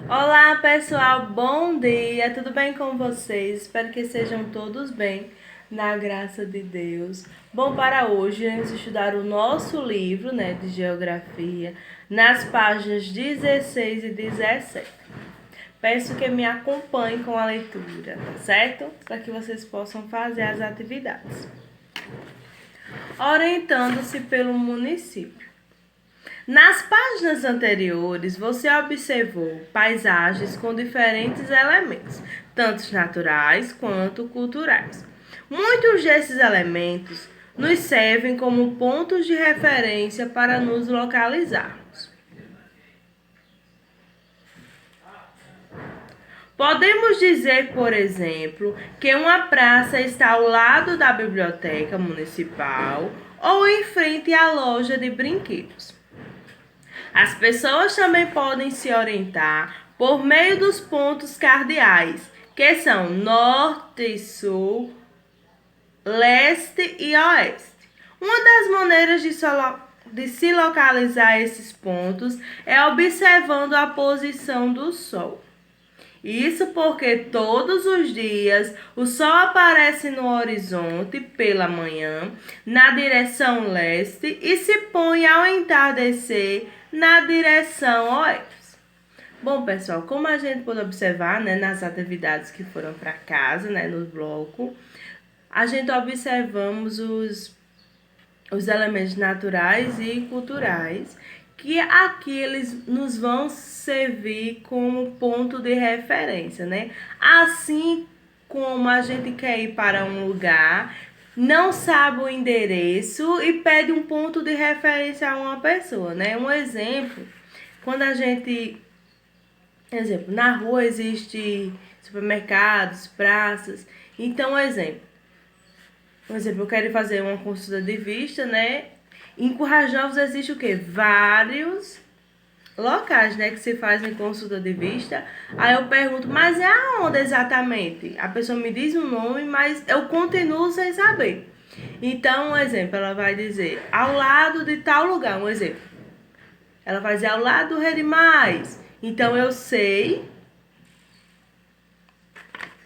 Olá pessoal, bom dia, tudo bem com vocês? Espero que sejam todos bem, na graça de Deus. Bom, para hoje vamos estudar o nosso livro, de geografia, nas páginas 16 e 17. Peço que me acompanhem com a leitura, tá certo? Para que vocês possam fazer as atividades. Orientando-se pelo município. Nas páginas anteriores, você observou paisagens com diferentes elementos, tanto naturais quanto culturais. Muitos desses elementos nos servem como pontos de referência para nos localizarmos. Podemos dizer, por exemplo, que uma praça está ao lado da biblioteca municipal ou em frente à loja de brinquedos. As pessoas também podem se orientar por meio dos pontos cardeais, que são norte, sul, leste e oeste. Uma das maneiras de se localizar esses pontos é observando a posição do Sol. Isso porque todos os dias o Sol aparece no horizonte pela manhã, na direção leste, e se põe ao entardecer na direção oeste. Bom, pessoal, como a gente pode observar, nas atividades que foram para casa, no bloco, a gente observamos os elementos naturais e culturais, que aqui eles nos vão servir como ponto de referência, Assim como a gente quer ir para um lugar, não sabe o endereço e pede um ponto de referência a uma pessoa, Um exemplo, quando a gente, na rua existe supermercados, praças, então, por exemplo, eu quero fazer uma consulta de vista, Em Currais Novos existe o quê? Vários locais, que se fazem consulta de vista. Aí eu pergunto, mas é aonde exatamente? A pessoa me diz um nome, mas eu continuo sem saber. Então, um exemplo, ela vai dizer, ao lado de tal lugar, um exemplo. Ela vai dizer, ao lado do Redimais. Então, eu sei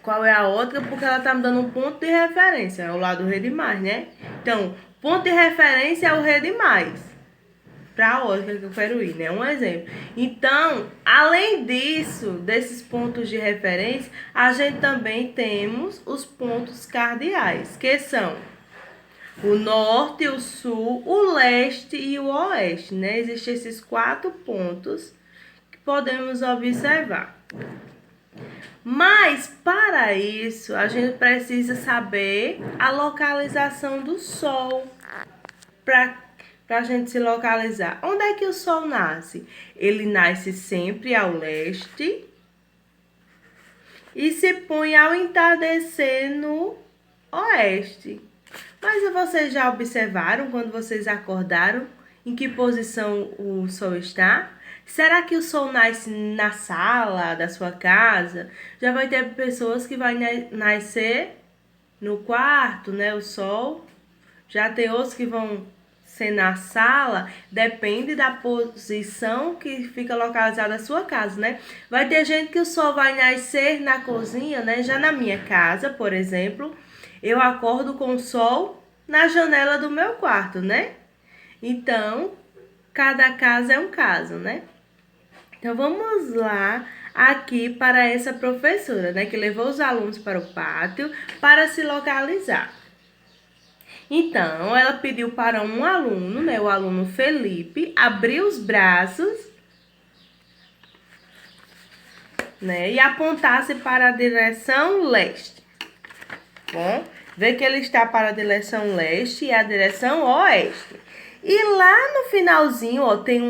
qual é a outra, porque ela tá me dando um ponto de referência, ao lado do Redimais, Então, ponto de referência é o Redimais, para a outra que eu quero ir, Um exemplo. Então, além disso, desses pontos de referência, a gente também temos os pontos cardeais, que são o norte, o sul, o leste e o oeste, Existem esses 4 pontos que podemos observar. Mas, para isso, a gente precisa saber a localização do Sol, para a gente se localizar. Onde é que o Sol nasce? Ele nasce sempre ao leste e se põe ao entardecer no oeste. Mas vocês já observaram, quando vocês acordaram, em que posição o Sol está? Será que o Sol nasce na sala da sua casa? Já vai ter pessoas que vai nascer no quarto, O Sol. Já tem outros que vão ser na sala. Depende da posição que fica localizada a sua casa, Vai ter gente que o Sol vai nascer na cozinha, Já na minha casa, por exemplo, eu acordo com o Sol na janela do meu quarto, Então, cada casa é um caso, Então, vamos lá aqui para essa professora, que levou os alunos para o pátio para se localizar. Então, ela pediu para um aluno, o aluno Felipe, abrir os braços, e apontar-se para a direção leste. Bom, vê que ele está para a direção leste e a direção oeste. E lá no finalzinho, ó, tem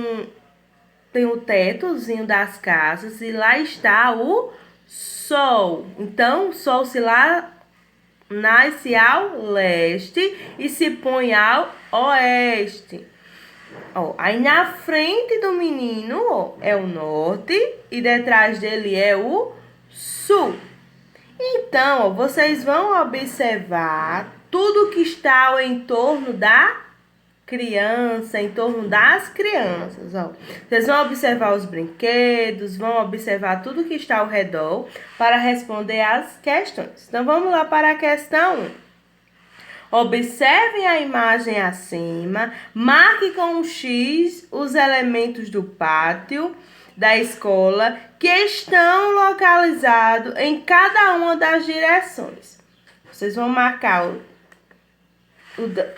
o tetozinho das casas e lá está o Sol. Então, o Sol se lá nasce ao leste e se põe ao oeste. Ó, aí na frente do menino, ó, é o norte e detrás dele é o sul. Então, ó, vocês vão observar tudo que está ao entorno da criança, em torno das crianças. Ó. Vocês vão observar os brinquedos, vão observar tudo que está ao redor para responder as questões. Então, vamos lá para a questão 1. Observem a imagem acima, marque com um X os elementos do pátio da escola que estão localizados em cada uma das direções. Vocês vão marcar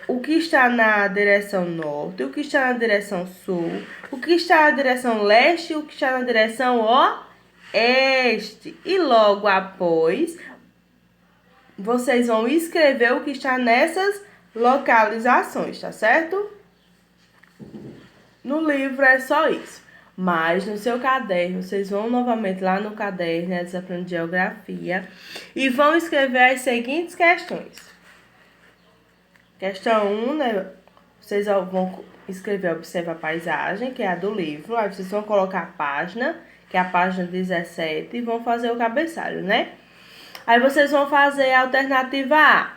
o que está na direção norte, o que está na direção sul, o que está na direção leste e o que está na direção oeste. E logo após, vocês vão escrever o que está nessas localizações, tá certo? No livro é só isso. Mas no seu caderno, vocês vão novamente lá no caderno, né, Desafiando de Geografia, e vão escrever as seguintes questões. Questão 1, né? Vocês vão escrever Observa a Paisagem, que é a do livro. Aí vocês vão colocar a página, que é a página 17, e vão fazer o cabeçalho, né? Aí vocês vão fazer a alternativa A.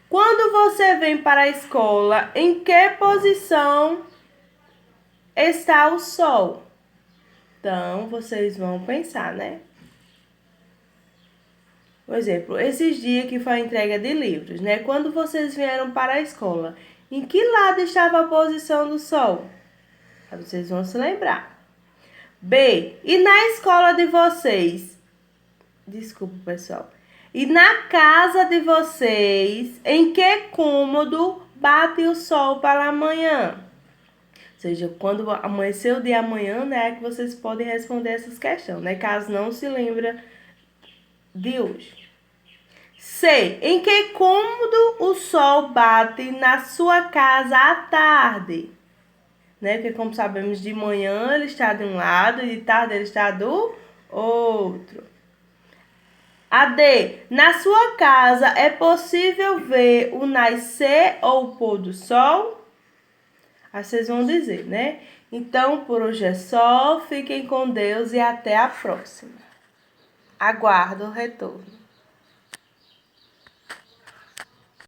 Quando você vem para a escola, em que posição está o sol? Então, vocês vão pensar, né? Por exemplo, esses dias que foi a entrega de livros, né? Quando vocês vieram para a escola, em que lado estava a posição do sol? Aí vocês vão se lembrar. B. E na escola de vocês? Desculpa, pessoal. E na casa de vocês, em que cômodo bate o sol pela manhã? Ou seja, quando amanhecer o dia amanhã, né, é que vocês podem responder essas questões, né? Caso não se lembra de hoje. C. Em que cômodo o sol bate na sua casa à tarde? Né? Porque, como sabemos, de manhã ele está de um lado e de tarde ele está do outro. A D. Na sua casa é possível ver o nascer ou o pôr do sol? Aí vocês vão dizer, né? Então, por hoje é só. Fiquem com Deus e até a próxima. Aguardo o retorno.